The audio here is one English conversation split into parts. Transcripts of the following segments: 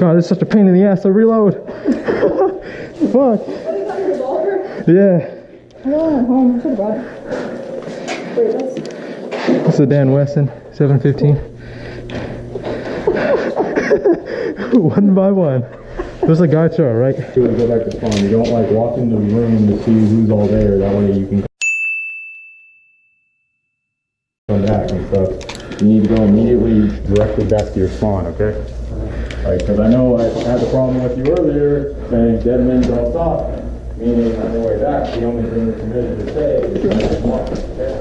God, it's such a pain in the ass to reload. Fuck. Yeah. I don't have home. I should have brought it. Wait, let's. This is a Dan Wesson 715. One by one. There's a guy chart, right? To go back to spawn. You don't like walk into the room to see who's all there. That way you can come back and stuff. You need to go immediately directly back to your spawn, okay? Like, because I know I had the problem with you earlier saying dead men don't stop. Meaning on the way back, the only thing you're committed to say is just walk, okay?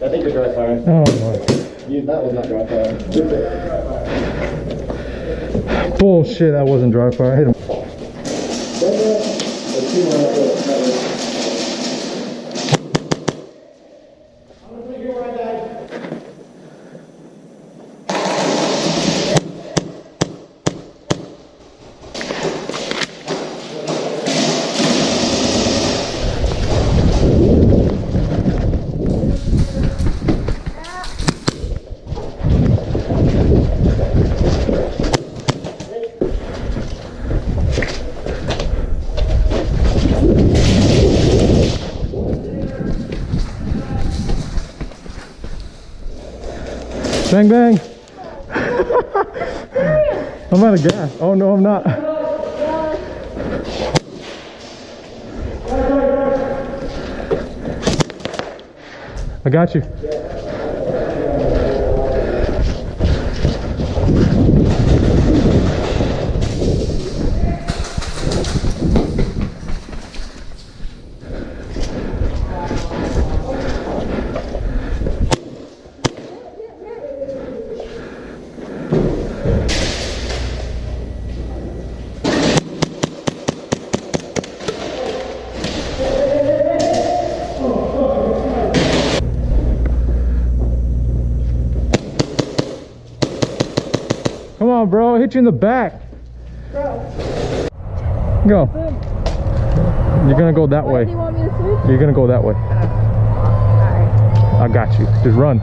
I think the dry fire. Oh my. That was not dry fire. Bullshit, that wasn't dry fire. I hit him. Bang, bang. I'm out of gas. Oh, no, I'm not. I got you. Come on, bro. I hit you in the back. Bro. Go. You're gonna go that way. Do you want me to switch? You're gonna go that way. Alright. I got you. Just run.